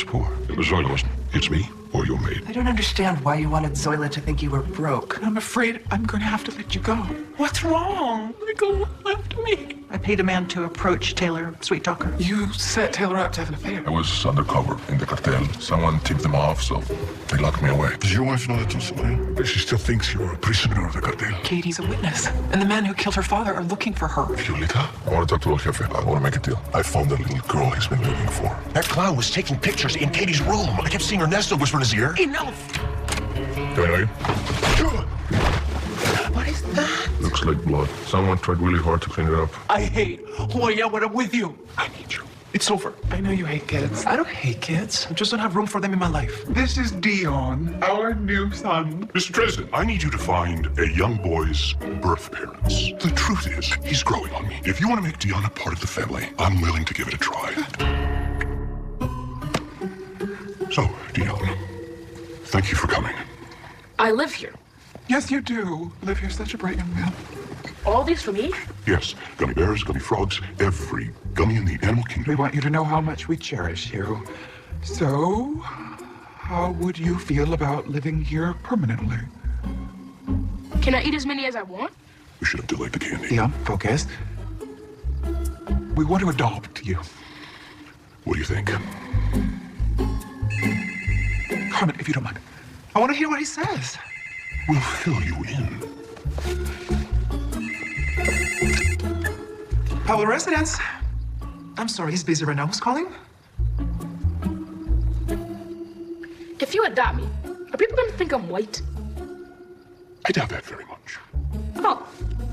poor. Zoila, it's me or your maid. I don't understand why you wanted Zoila to think you were broke. I'm afraid I'm going to have to let you go. What's wrong? Michael left me. I paid a man to approach Taylor, sweet talker. You set Taylor up to have an affair. I was undercover in the cartel. Someone tipped them off, so they locked me away. Does your wife know that too, Sonia? She still thinks you're a prisoner of the cartel. Katie's a witness, and the men who killed her father are looking for her. Violeta, I want to talk to El Jefe. I want to make a deal. I found the little girl he's been looking for. That clown was taking pictures in Katie's room. I kept seeing Ernesto whisper in his ear. Enough! Can I know you? What is that? Looks like blood. Someone tried really hard to clean it up. I hate Hoya when I'm with you. I need you. It's over. I know you hate kids. I don't hate kids. I just don't have room for them in my life. This is Dion, our new son. Mr. Dresden, I need you to find a young boy's birth parents. The truth is, he's growing on me. If you want to make Dion a part of the family, I'm willing to give it a try. So, Dion, thank you for coming. I live here. Yes, you do. Liv, you're such a bright young man. All these for me? Yes, gummy bears, gummy frogs, every gummy in the animal We kingdom. want you to know how much we cherish you. So, how would you feel about living here permanently? Can I eat as many as I want? We should have delayed the candy. Dion, focus. We want to adopt you. What do you think? Carmen, if you don't mind. I want to hear what he says. We'll fill you in. Pablo Residence. I'm sorry, he's busy right now. Who's calling? If you adopt me, are people gonna think I'm white? I doubt that very much. Oh,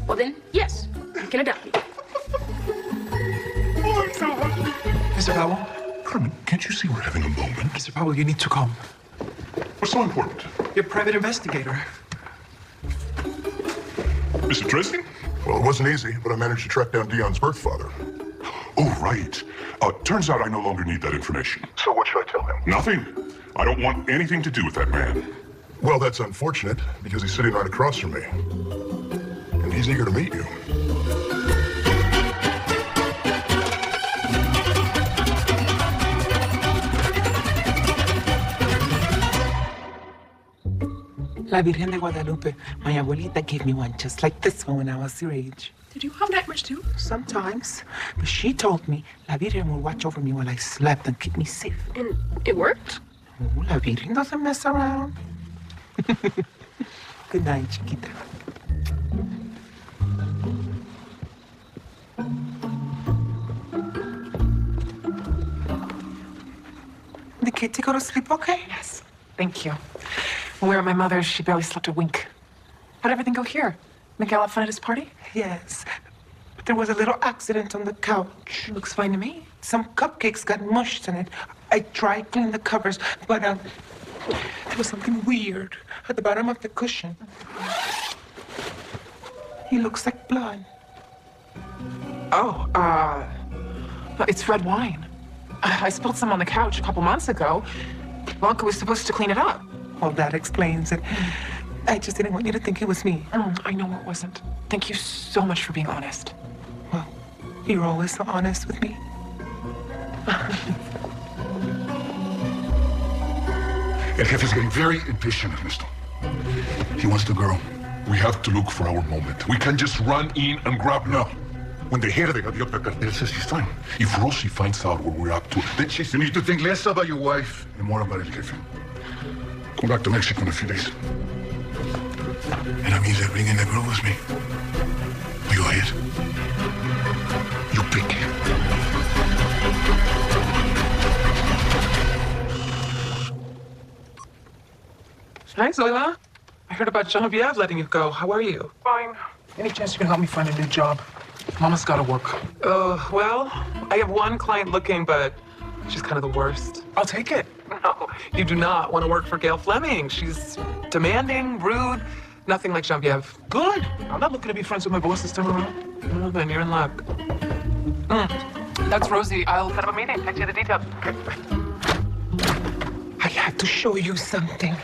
well then, yes, you can adopt me. Oh, I'm so happy. Mr. Pablo? Carmen, can't you see we're having a moment? Mr. Pablo, you need to come. What's so important? You're a private investigator. Mr. Dresden? Well, it wasn't easy, but I managed to track down Dion's birth father. Oh, right. Turns out I no longer need that information. So what should I tell him? Nothing. I don't want anything to do with that man. Well, that's unfortunate, because he's sitting right across from me. And he's eager to meet you. La Virgen de Guadalupe. My abuelita gave me one just like this one when I was your age. Did you have nightmares too? Sometimes. But she told me La Virgen would watch over me while I slept and keep me safe. And it worked? Oh, La Virgen doesn't mess around. Good night, chiquita. Did Katie go to sleep okay? Yes. Thank you. Where my mother, she barely slept a wink. How'd everything go here? Miguel have fun at his party? Yes. But there was a little accident on the couch. Looks fine to me. Some cupcakes got mushed in it. I tried cleaning the covers, but there was something weird at the bottom of the cushion. He looks like blood. Oh, it's red wine. I spilled some on the couch a couple months ago. Blanca was supposed to clean it up. Well, that explains it. I just didn't want you to think it was me. I know it wasn't. Thank you so much for being honest. Well, you're always so honest with me. El Jefe's getting very impatient, Ernesto. He wants the girl. We have to look for our moment. We can't just run in and grab her. No. When the head of the Gaviota cartel says she's fine, if Rosie finds out what we're up to, then she's... You need to think less about your wife and more about El Jefe. Come back to Mexico in a few days. And that means that bringing the girl with me. You ahead. You pick. Hi, Zoila. I heard about Genevieve letting you go. How are you? Fine. Any chance you can help me find a new job? Mama's gotta work. Well, I have one client looking, but she's kind of the worst. I'll take it. No, you do not want to work for Gail Fleming. She's demanding, rude, nothing like Genevieve. Good. I'm not looking to be friends with my boss this time around. Well, then you're in luck. That's Rosie. I'll set up a meeting. Text you the details. I have to show you something.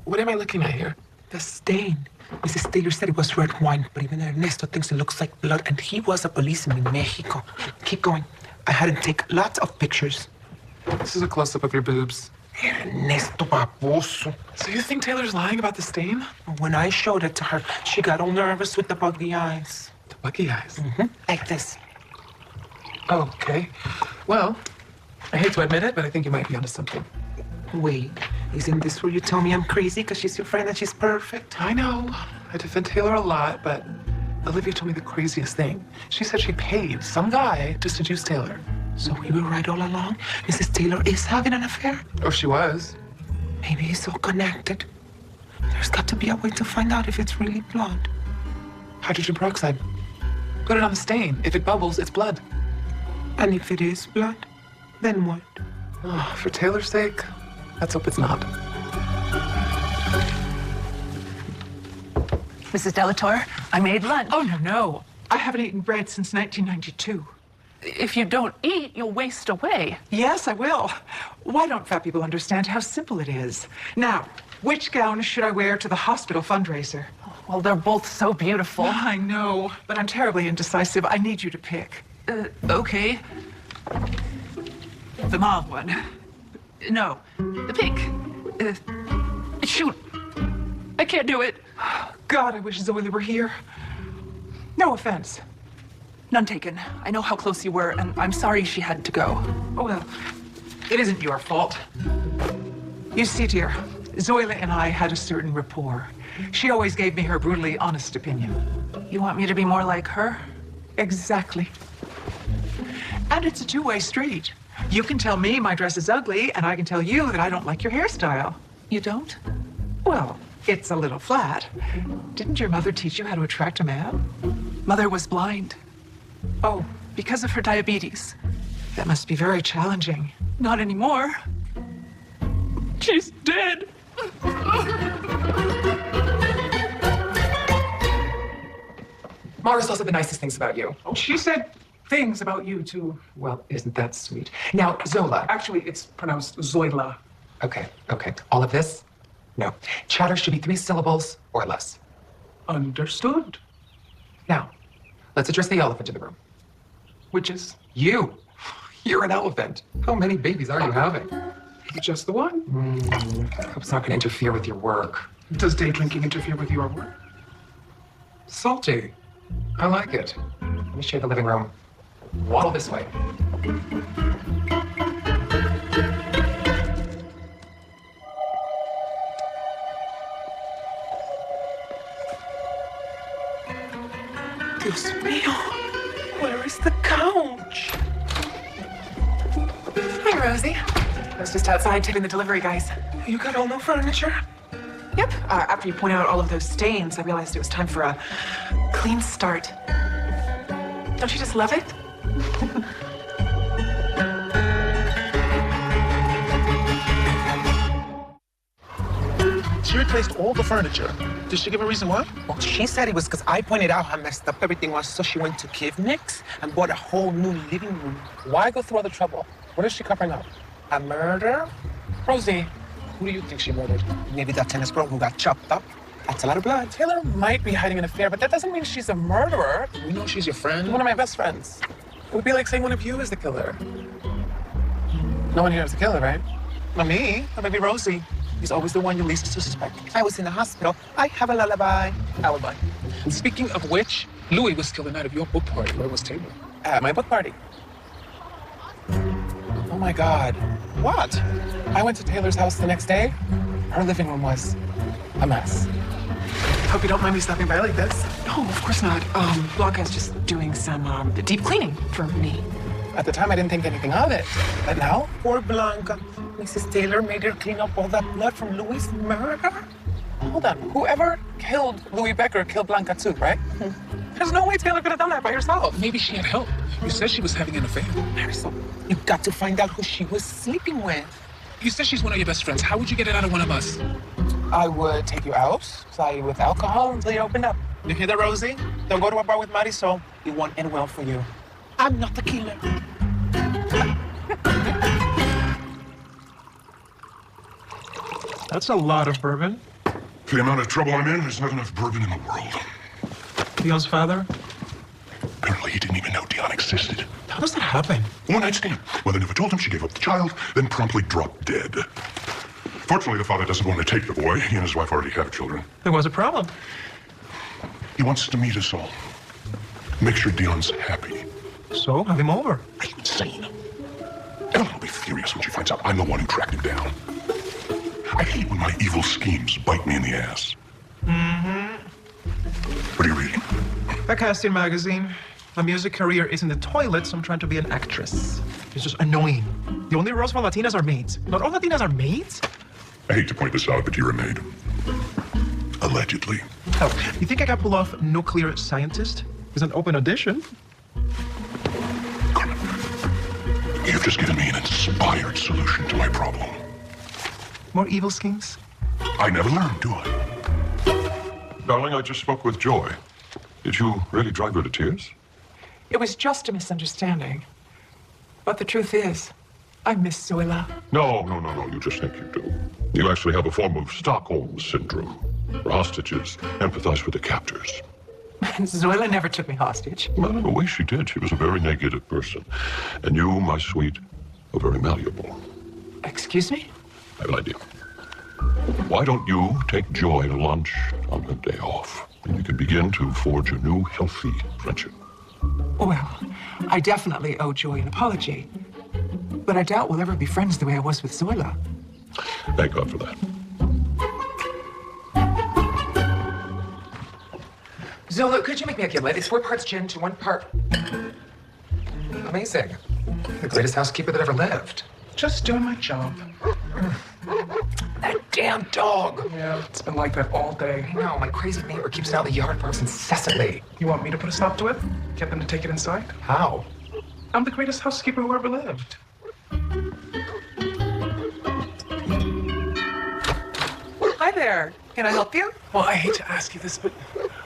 What am I looking at here? The stain. Mrs. Taylor said it was red wine, but even Ernesto thinks it looks like blood, and he was a policeman in Mexico. Keep going. I had to take lots of pictures. This is a close-up of your boobs. Ernesto baboso. So you think Taylor's lying about the stain? When I showed it to her, she got all nervous with the buggy eyes. The buggy eyes? Like this. Oh, okay. Well, I hate to admit it, but I think you might be onto something. Wait, isn't this where you tell me I'm crazy because she's your friend and she's perfect? I know. I defend Taylor a lot, but Olivia told me the craziest thing. She said she paid some guy to seduce Taylor. So we were right all along? Mrs. Taylor is having an affair? Or she was. Maybe it's all connected. There's got to be a way to find out if it's really blood. Hydrogen peroxide. Put it on the stain. If it bubbles, it's blood. And if it is blood, then what? Oh, for Taylor's sake, let's hope it's not. Mrs. Delator, I made lunch. Oh, no. I haven't eaten bread since 1992. If you don't eat, you'll waste away. Yes, I will. Why don't fat people understand how simple it is? Now, which gown should I wear to the hospital fundraiser? Well, they're both so beautiful. I know, but I'm terribly indecisive. I need you to pick. Okay. The mauve one. No, the pink. Shoot. I can't do it. God, I wish Zoe were here. No offense. None taken. I know how close you were, and I'm sorry she had to go. Oh, well, it isn't your fault. You see, dear, Zoila and I had a certain rapport. She always gave me her brutally honest opinion. You want me to be more like her? Exactly. And it's a two-way street. You can tell me my dress is ugly, and I can tell you that I don't like your hairstyle. You don't? Well, it's a little flat. Didn't your mother teach you how to attract a man? Mother was blind. Oh, Because of her diabetes. that must be very challenging. Not anymore. She's dead. Mara said the nicest things about you. Oh, she said things about you, too. Well, isn't that sweet? Now, Zola. Actually, it's pronounced Zoila. Okay. All of this? No. Chatter should be 3 syllables or less. Understood. Now, let's address the elephant in the room. Which is you. You're an elephant. How many babies are you having? Just the one. Hope it's not going to interfere with your work. Does day drinking interfere with your work? Salty. I like it. Let me share the living room. Waddle this way. Dios mío, where is the couch? Hi, Rosie. I was just outside tipping the delivery guys. You got all no furniture? Yep. After you pointed out all of those stains, I realized it was time for a clean start. Don't you just love it? She replaced all the furniture. Did she give a reason why? Well, she said it was because I pointed out how messed up everything was, so she went to Kivnick's and bought a whole new living room. Why go through all the trouble? What is she covering up? A murder? Rosie, who do you think she murdered? Maybe that tennis pro who got chopped up. That's a lot of blood. Taylor might be hiding an affair, but that doesn't mean she's a murderer. We know she's your friend. One of my best friends. It would be like saying one of you is the killer. No one here is the killer, right? Not me, or maybe Rosie. He's always the one you least suspect. I was in the hospital. I have a lullaby. Alibi. And speaking of which, Louis was killed the night of your book party. Where was Taylor? At my book party. Oh my God. What? I went to Taylor's house the next day. Her living room was a mess. Hope you don't mind me stopping by like this. No, of course not. Blanca's just doing some deep cleaning for me. At the time, I didn't think anything of it. But now? Poor Blanca. Mrs. Taylor made her clean up all that blood from Louis' murder? Hold on. Whoever killed Louis Becker killed Blanca too, right? There's no way Taylor could have done that by herself. Maybe she had help. You said she was having an affair. Marisol, you've got to find out who she was sleeping with. You said she's one of your best friends. How would you get it out of one of us? I would take you out, supply you with alcohol until you opened up. You hear that, Rosie? Don't go to a bar with Marisol. It won't end well for you. I'm not the killer. That's a lot of bourbon. For the amount of trouble I'm in, there's not enough bourbon in the world. Dion's father? Apparently he didn't even know Dion existed. How does that happen? One night stand. Mother never told him. She gave up the child, then promptly dropped dead. Fortunately, the father doesn't want to take the boy. He and his wife already have children. There was a problem. He wants to meet us all. Make sure Dion's happy. So, have him over. Are you insane? Evelyn will be furious when she finds out I'm the one who tracked him down. I hate when my evil schemes bite me in the ass. What are you reading? A casting magazine. My music career is in the toilet, so I'm trying to be an actress. It's just annoying. The only roles for Latinas are maids. Not all Latinas are maids? I hate to point this out, but you're a maid. Allegedly. Oh, you think I can pull off nuclear scientist? It's an open audition. Carmen, you've just given me an inspired solution to my problem. More evil schemes? I never learn, do I? Darling, I just spoke with Joy. Did you really drive her to tears? It was just a misunderstanding. But the truth is, I miss Zoila. No. You just think you do. You actually have a form of Stockholm syndrome. For hostages, empathize with the captors. Zoila never took me hostage. Well, in a way she did. She was a very negative person. And you, my sweet, are very malleable. Excuse me? I have an idea. Why don't you take Joy to lunch on her day off? And you can begin to forge a new, healthy friendship. Well, I definitely owe Joy an apology. But I doubt we'll ever be friends the way I was with Zoila. Thank God for that. Zola, could you make me a gimlet? It's 4 parts gin to 1 part... Amazing. The greatest housekeeper that ever lived. Just doing my job. That damn dog. Yeah, it's been like that all day. I know, my crazy neighbor keeps it out of the yard barks incessantly. You want me to put a stop to it? Get them to take it inside? How? I'm the greatest housekeeper who ever lived. Hi there. Can I help you? Well, I hate to ask you this, but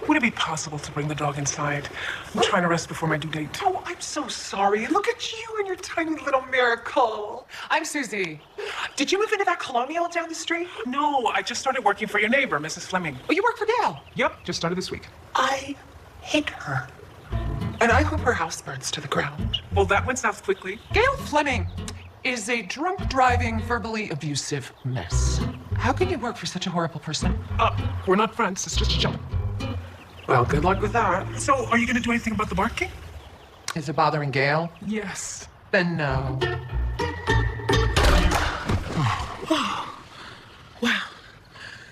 would it be possible to bring the dog inside? I'm trying to rest before my due date. Oh, I'm so sorry. Look at you and your tiny little miracle. I'm Susie. Did you move into that colonial down the street? No, I just started working for your neighbor, Mrs. Fleming. Oh, you work for Gail? Yep, just started this week. I hate her. And I hope her house burns to the ground. Well, that went south quickly. Gail Fleming is a drunk driving, verbally abusive mess. How can you work for such a horrible person? We're not friends. It's just a joke. Well, good luck with that. So, are you going to do anything about the barking? Is it bothering Gail? Yes. Then no. Wow.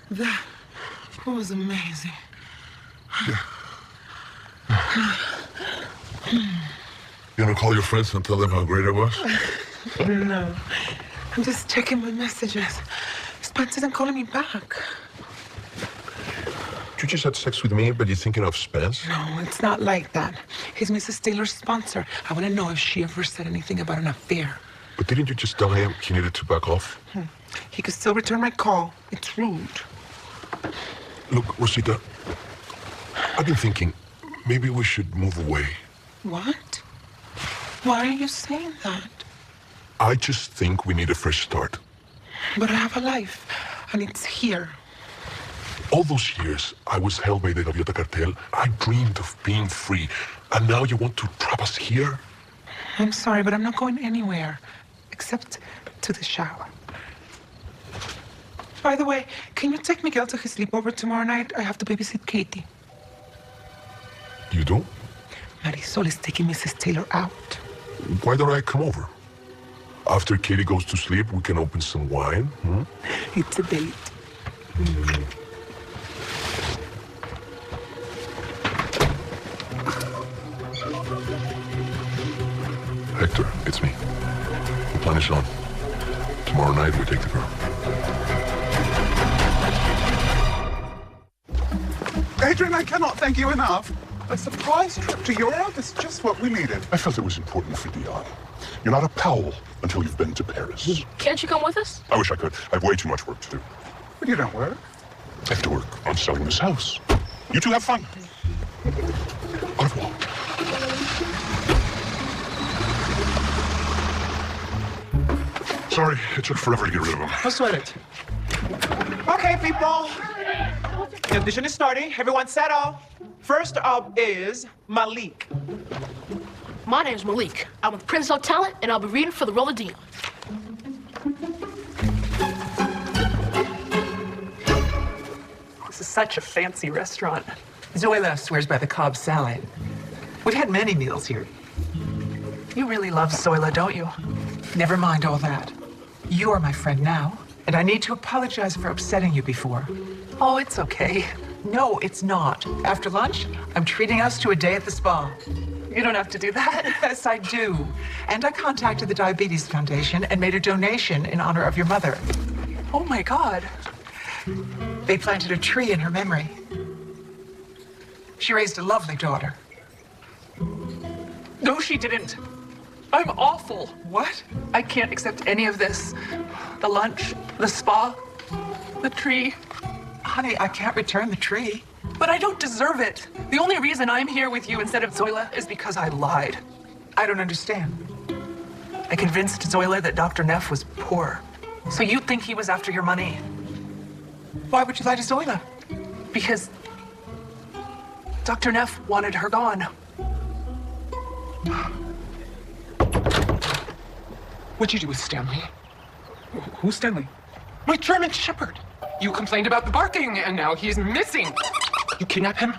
That was amazing. You want to call your friends and tell them how great it was? No. I'm just checking my messages. Spence isn't calling me back. You just had sex with me, but you're thinking of Spence? No, it's not like that. He's Mrs. Taylor's sponsor. I want to know if she ever said anything about an affair. But didn't you just tell him he needed to back off? He could still return my call. It's rude. Look, Rosita, I've been thinking maybe we should move away. What? Why are you saying that? I just think we need a fresh start. But I have a life, and it's here. All those years I was held by the Gaviota cartel, I dreamed of being free. And now you want to trap us here? I'm sorry, but I'm not going anywhere. Except to the shower. By the way, can you take Miguel to his sleepover tomorrow night? I have to babysit Katie. You do? Marisol is taking Mrs. Taylor out. Why don't I come over? After Katie goes to sleep, we can open some wine. It's a date. Hector, it's me. The plan is on. Tomorrow night, we take the girl. Adrian, I cannot thank you enough. A surprise trip to Europe is just what we needed. I felt it was important for Dion. You're not a Powell until you've been to Paris. Can't you come with us? I wish I could. I have way too much work to do. But you don't work. I have to work on selling this house. You two have fun. Au revoir. Sorry, it took forever to get rid of him. I'll sweat it. Okay, people. The audition is starting. Everyone settle. First up is Malik. My name's Malik. I'm with Prince of Talent, and I'll be reading for the role of Dion. This is such a fancy restaurant. Zoila swears by the Cobb salad. We've had many meals here. You really love Zoila, don't you? Never mind all that. You are my friend now, and I need to apologize for upsetting you before. Oh, it's okay. No, it's not. After lunch, I'm treating us to a day at the spa. You don't have to do that. Yes, I do. And I contacted the Diabetes Foundation and made a donation in honor of your mother. Oh, my God. They planted a tree in her memory. She raised a lovely daughter. No, she didn't. I'm awful. What? I can't accept any of this. The lunch, the spa, the tree. Honey, I can't return the tree. But I don't deserve it. The only reason I'm here with you instead of Zoila is because I lied. I don't understand. I convinced Zoila that Dr. Neff was poor. So you'd think he was after your money. Why would you lie to Zoila? Because Dr. Neff wanted her gone. What'd you do with Stanley? Who's Stanley? My German Shepherd. You complained about the barking, and now he's missing. You kidnap him?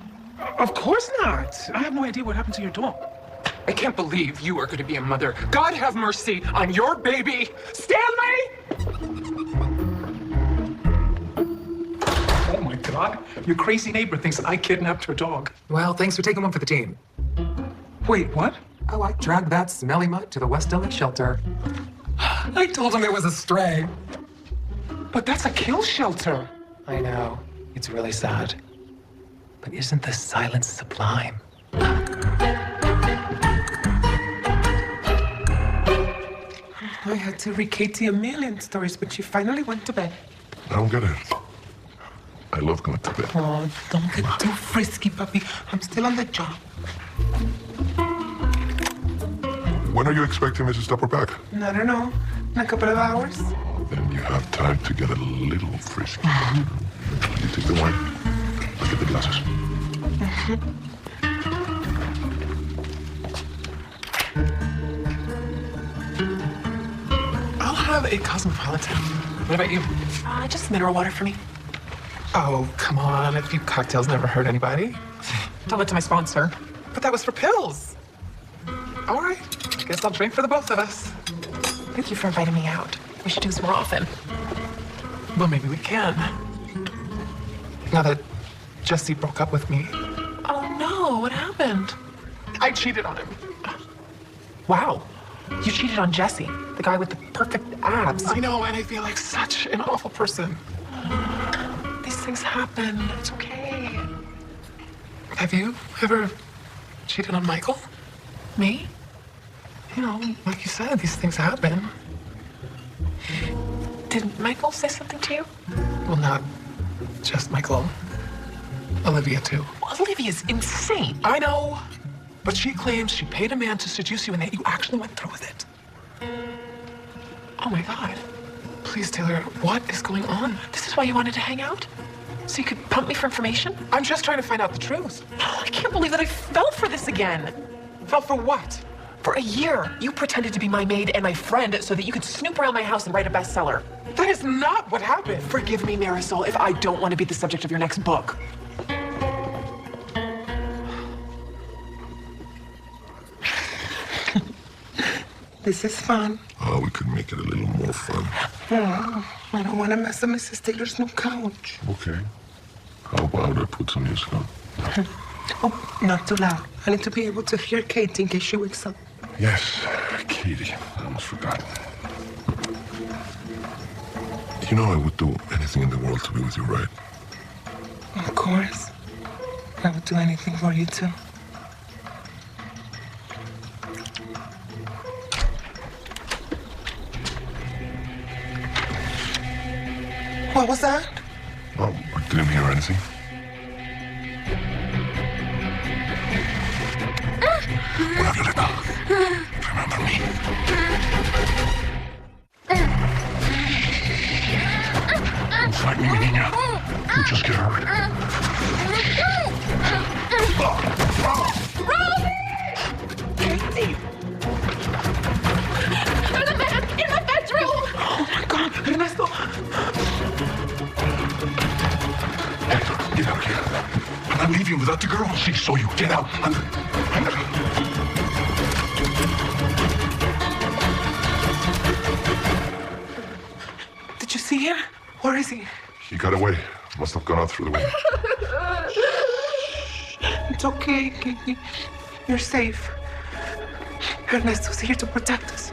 Of course not. I have no idea what happened to your dog. I can't believe you are going to be a mother. God have mercy on your baby. Stanley! Oh my God. Your crazy neighbor thinks I kidnapped her dog. Well, thanks for taking one for the team. Wait, what? Oh, I dragged that smelly mutt to the West Village shelter. I told him it was a stray. But that's a kill shelter. I know. It's really sad. But isn't the silence sublime? I had to read Katie a million stories, but she finally went to bed. I don't get it. I love going to bed. Oh, don't get too frisky, puppy. I'm still on the job. When are you expecting me to stop her back? I don't know. In a couple of hours. Then you have time to get a little frisky. You take the wine. I'll get the glasses. I'll have a cosmopolitan. What about you? Just mineral water for me. Oh, come on. A few cocktails never hurt anybody. Tell it to my sponsor. But that was for pills. All right. Guess I'll drink for the both of us. Thank you for inviting me out. We should do this more often. Well, maybe we can. Now that Jesse broke up with me, Oh, no. What happened? I cheated on him. Wow. You cheated on Jesse, the guy with the perfect abs. I know, and I feel like such an awful person. These things happen. It's okay. Have you ever cheated on Michael? Me? You know, like you said, these things happen. Did Michael say something to you? Well, not just Michael. Olivia, too. Olivia's insane. I know. But she claims she paid a man to seduce you and that you actually went through with it. Oh, my God. Please, Taylor, what is going on? This is why you wanted to hang out? So you could pump me for information? I'm just trying to find out the truth. I can't believe that I fell for this again. Fell for what? For a year, you pretended to be my maid and my friend so that you could snoop around my house and write a bestseller. That is not what happened. Forgive me, Marisol, if I don't want to be the subject of your next book. This is fun. Oh, we could make it a little more fun. Oh, I don't want to mess up Mrs. Taylor's new couch. Okay. How about I put some music on? Oh, not too loud. I need to be able to hear Katie in case she wakes up. Yes, Katie. I almost forgot. You know I would do anything in the world to be with you, right? Of course. I would do anything for you, too. What was that? Oh, I didn't hear anything. Hola, Violeta. Remember me? Don't fight me, mi niña. You just get hurt. Katie! leaving without the girl. She saw you. Get out. Did you see him? Where is he? He got away. Must have gone out through the window. It's okay, Katie. You're safe. Ernesto's here to protect us.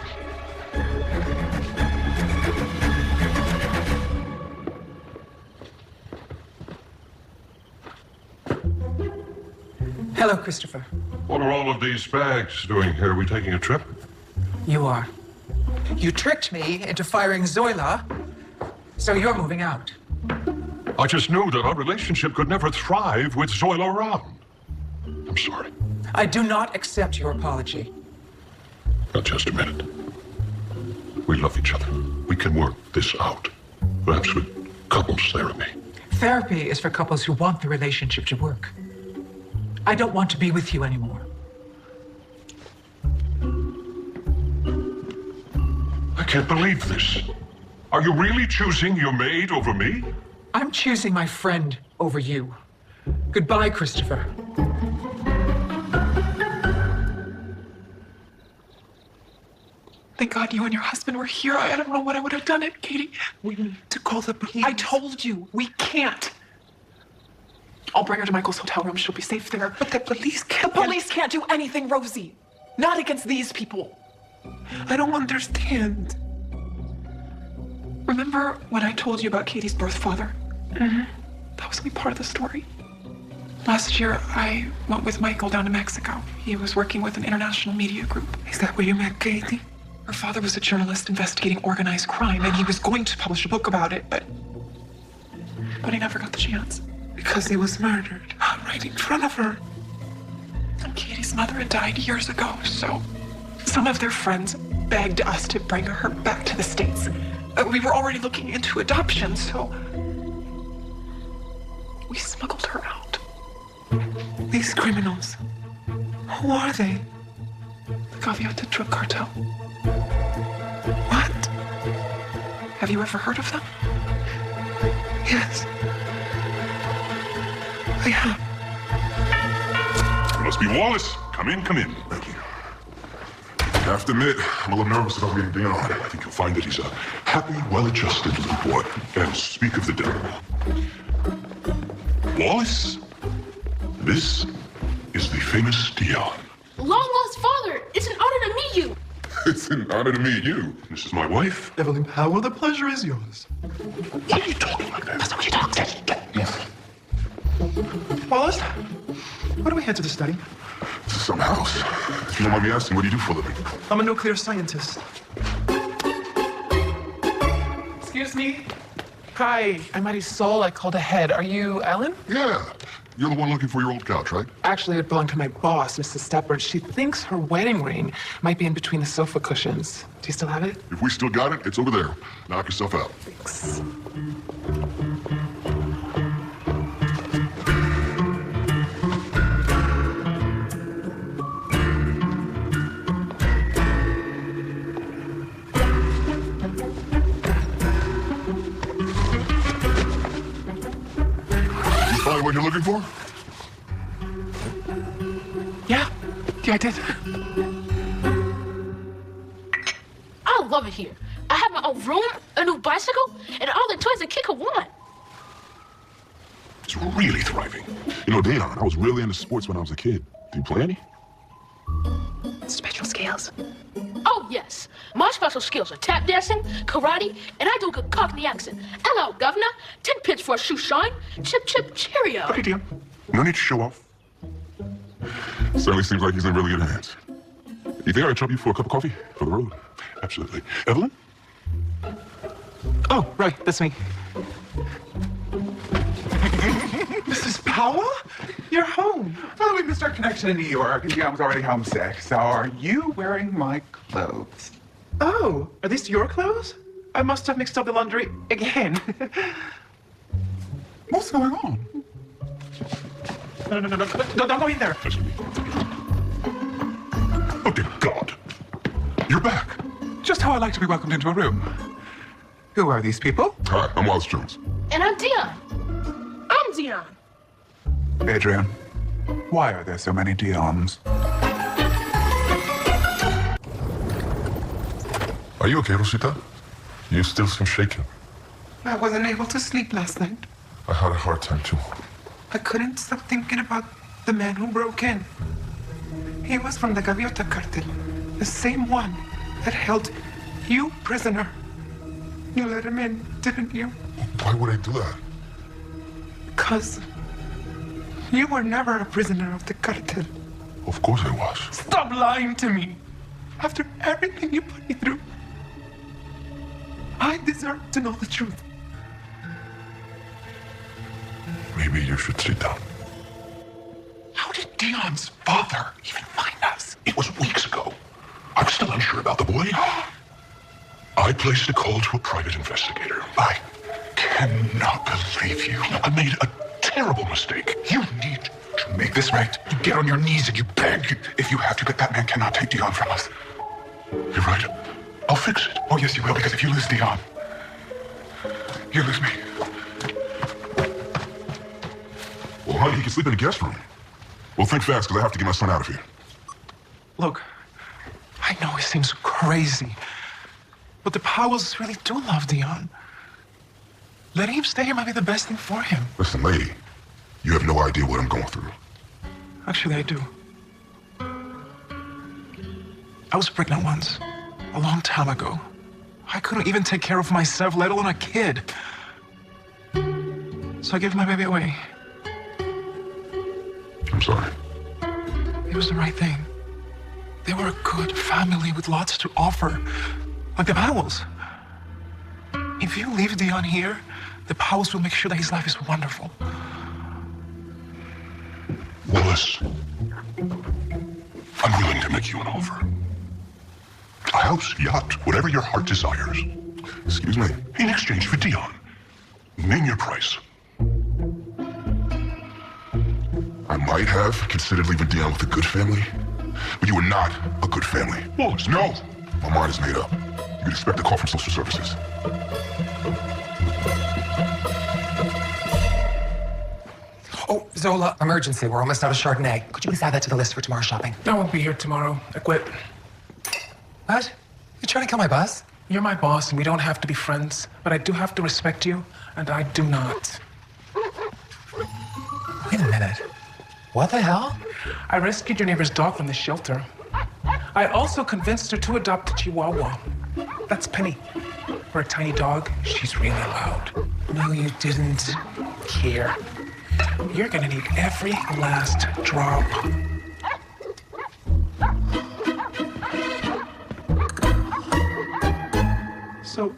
Hello, Christopher. What are all of these bags doing here? Are we taking a trip? You are. You tricked me into firing Zoila, so you're moving out. I just knew that our relationship could never thrive with Zoila around. I'm sorry. I do not accept your apology. Now, just a minute. We love each other. We can work this out. Perhaps with couples therapy. Therapy is for couples who want the relationship to work. I don't want to be with you anymore. I can't believe this. Are you really choosing your maid over me? I'm choosing my friend over you. Goodbye, Christopher. Thank God you and your husband were here. I don't know what I would have done it, Katie. We need to call the police. I told you, we can't. I'll bring her to Michael's hotel room. She'll be safe there. But the police can't. The police can't do anything, Rosie. Not against these people. I don't understand. Remember when I told you about Katie's birth father? Mm-hmm. That was only part of the story. Last year, I went with Michael down to Mexico. He was working with an international media group. Is that where you met Katie? Her father was a journalist investigating organized crime, and he was going to publish a book about it, but he never got the chance. Because he was murdered right in front of her. And Katie's mother had died years ago, so some of their friends begged us to bring her back to the States. We were already looking into adoption, so we smuggled her out. These criminals, who are they? The Gaviota drug cartel. What? Have you ever heard of them? Yes. I have. It must be Wallace. Come in, come in. Thank you. I have to admit, I'm a little nervous about meeting Dion. I think you'll find that he's a happy, well-adjusted little boy. And speak of the devil. Wallace, this is the famous Dion. Long-lost father, it's an honor to meet you. It's an honor to meet you. This is my wife. Evelyn Powell, the pleasure is yours. Why are you talking like that? That's not what you talk. Yes. Wallace, why don't we head to the study? This is some house. If you don't mind me asking, what do you do for a living? I'm a nuclear scientist. Excuse me. Hi, I'm Marisol. I called ahead. Are you Ellen? Yeah. You're the one looking for your old couch, right? Actually, it belonged to my boss, Mrs. Stepford. She thinks her wedding ring might be in between the sofa cushions. Do you still have it? If we still got it, it's over there. Knock yourself out. Thanks. Find what you're looking for? Yeah, I did. I love it here. I have my own room, a new bicycle, and all the toys a kid could want. It's really thriving. You know, Dion, I was really into sports when I was a kid. Do you play any? Special skills? Oh, yes. My special skills are tap dancing, karate, and I do a good Cockney accent. Hello, Governor. 10 pence for a shoe shine. Chip, chip, cheerio. Okay, Dion. No need to show off. Certainly seems like he's in really good hands. You think I could trouble you for a cup of coffee for the road? Absolutely. Evelyn? Oh, right, that's me. Mrs. Powell? You're home. Well, we missed our connection in New York, and Dion was already homesick. So are you wearing my clothes? Oh, are these your clothes? I must have mixed up the laundry again. What's going on? No, don't go in there. That's me. Oh, dear God. You're back. Just how I like to be welcomed into a room. Who are these people? Hi, I'm Wallace Jones. And I'm Dion. I'm Dion. Adrian. Why are there so many Dions? Are you okay, Rosita? You still seem shaken. I wasn't able to sleep last night. I had a hard time too. I couldn't stop thinking about the man who broke in. He was from the Gaviota cartel, the same one that held you prisoner. You let him in, didn't you? Why would I do that? Because you were never a prisoner of the cartel. Of course I was. Stop lying to me. After everything you put me through, I deserve to know the truth. Maybe you should sit down. How did Dion's father even find us? It was weeks ago. I'm still unsure about the boy. I placed a call to a private investigator. I cannot believe you. I made a terrible mistake. You need to make this right. You get on your knees and you beg if you have to, but that man cannot take Dion from us. You're right. I'll fix it. Oh, yes, you will, because if you lose Dion, you lose me. Well, honey, he can sleep in the guest room. Well, think fast, because I have to get my son out of here. Look, I know it seems crazy, but the Powells really do love Dion. Letting him stay here might be the best thing for him. Listen, lady, you have no idea what I'm going through. Actually, I do. I was pregnant once, a long time ago. I couldn't even take care of myself, let alone a kid. So I gave my baby away. I'm sorry. It was the right thing. They were a good family with lots to offer, like the Powells. If you leave Dion here, the Powells will make sure that his life is wonderful. Willis, I'm willing to make you an offer. A house, yacht, whatever your heart desires. Excuse me. In exchange for Dion. Name your price. I might have considered leaving Dion with a good family, but you were not a good family. Willis, No! My mind is made up. You could expect a call from social services. Oh, Zola, emergency. We're almost out of Chardonnay. Could you please add that to the list for tomorrow's shopping? I won't be here tomorrow. I quit. What? You trying to kill my buzz? You're my boss, and we don't have to be friends, but I do have to respect you, and I do not. Wait a minute. What the hell? I rescued your neighbor's dog from the shelter. I also convinced her to adopt a Chihuahua. That's Penny. For a tiny dog, she's really loud. No, you didn't care. You're gonna need every last drop. So,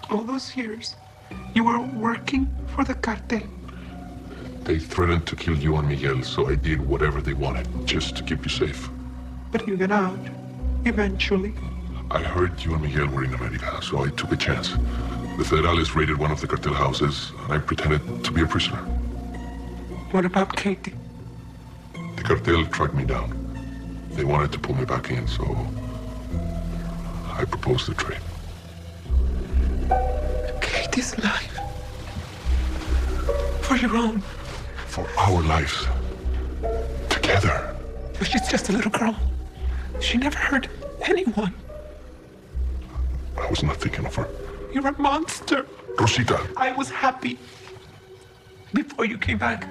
all those years, you were working for the cartel. They threatened to kill you and Miguel, so I did whatever they wanted, just to keep you safe. But you got out, eventually. I heard you and Miguel were in America, so I took a chance. The Federales raided one of the cartel houses, and I pretended to be a prisoner. What about Katie? The cartel tracked me down. They wanted to pull me back in, so I proposed the trade. Katie's life. For your own. For our lives. Together. But she's just a little girl. She never hurt anyone. I was not thinking of her. You're a monster. Rosita. I was happy before you came back.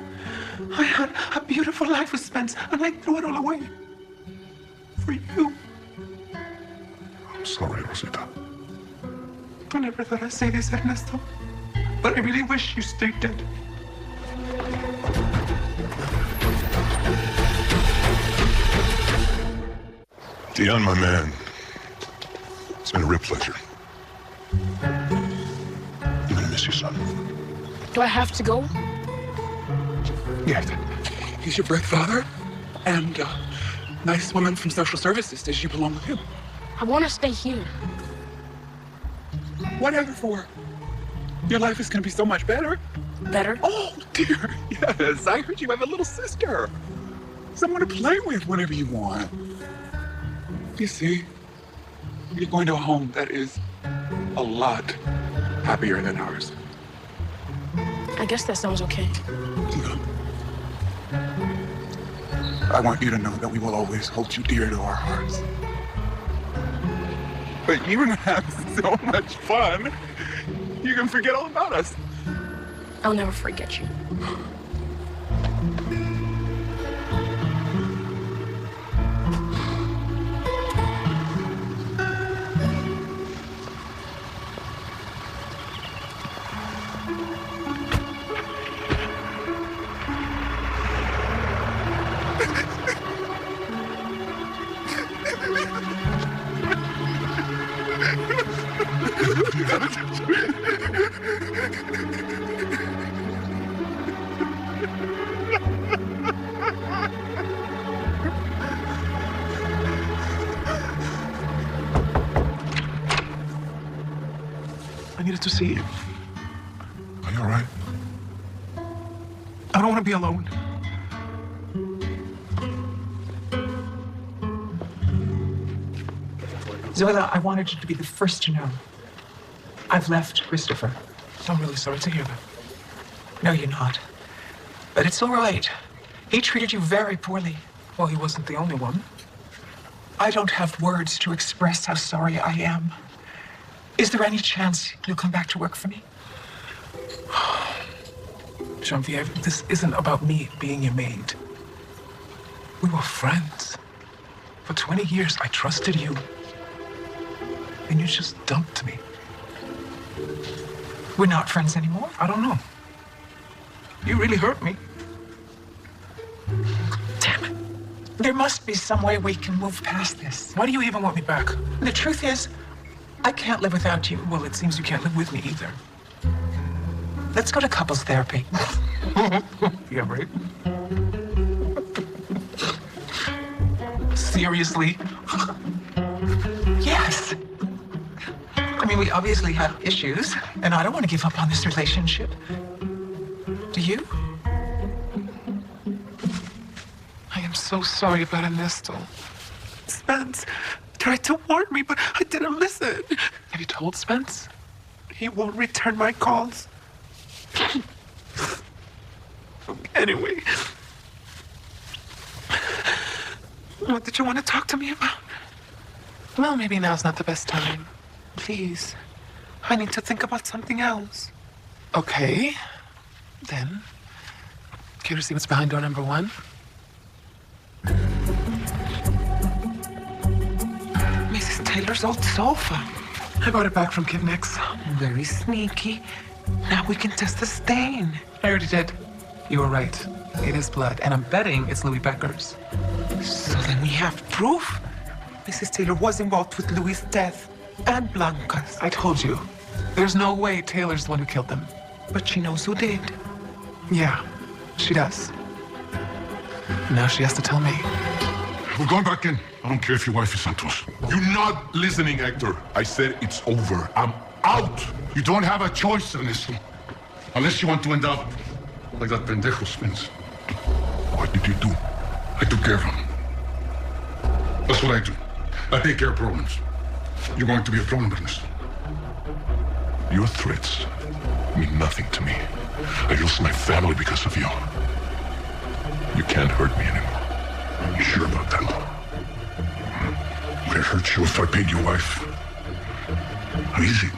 I had a beautiful life with Spence, and I threw it all away. For you. I'm sorry, Rosita. I never thought I'd say this, Ernesto. But I really wish you stayed dead. Dion, my man. It's been a real pleasure. You're gonna miss your son. Do I have to go? Yes. He's your birth father, and nice woman from social services says you belong with him. I want to stay here. Whatever for. Your life is going to be so much better. Better? Oh, dear. Yes, I heard you have a little sister. Someone to play with whenever you want. You see, you're going to a home that is a lot happier than ours. I guess that sounds okay. I want you to know that we will always hold you dear to our hearts. But you're gonna have so much fun, you can forget all about us. I'll never forget you. I needed to see you. Are you all right? I don't want to be alone. Zoila, I wanted you to be the first to know. I've left Christopher. I'm really sorry to hear that. No, you're not. But it's all right. He treated you very poorly. Well, he wasn't the only one. I don't have words to express how sorry I am. Is there any chance you'll come back to work for me? Genevieve, this isn't about me being your maid. We were friends. For 20 years, I trusted you. And you just dumped me. We're not friends anymore? I don't know. You really hurt me. Damn it. There must be some way we can move past this. Why do you even want me back? The truth is, I can't live without you. Well, it seems you can't live with me either. Let's go to couples therapy. Yeah, right? Seriously? Yes. I mean, we obviously have issues, and I don't want to give up on this relationship. Do you? I am so sorry about Ernesto. Spence tried to warn me, but I didn't listen. Have you told Spence? He won't return my calls. Anyway. What did you want to talk to me about? Well, maybe now's not the best time. Please. I need to think about something else. Okay. Then, care to see what's behind door number 1? Mrs. Taylor's old sofa. I bought it back from Kid Nick's. Very sneaky. Now we can test the stain. I already did. You were right. It is blood, and I'm betting it's Louis Becker's. So then we have proof. Mrs. Taylor was involved with Louis' death and Blanca's. I told you. There's no way Taylor's the one who killed them. But she knows who did. Yeah, she does. Now she has to tell me. We're going back in. I don't care if your wife is Santos. You're not listening, Hector. I said it's over. I'm out. You don't have a choice, Ernesto. Unless you want to end up like that pendejo Spence. What did you do? I took care of him. That's what I do. I take care of problems. You're going to be a problem, Ernesto. Your threats mean nothing to me. I lost my family because of you. You can't hurt me anymore. You sure about that? Would it hurt you if I paid your wife? How easy?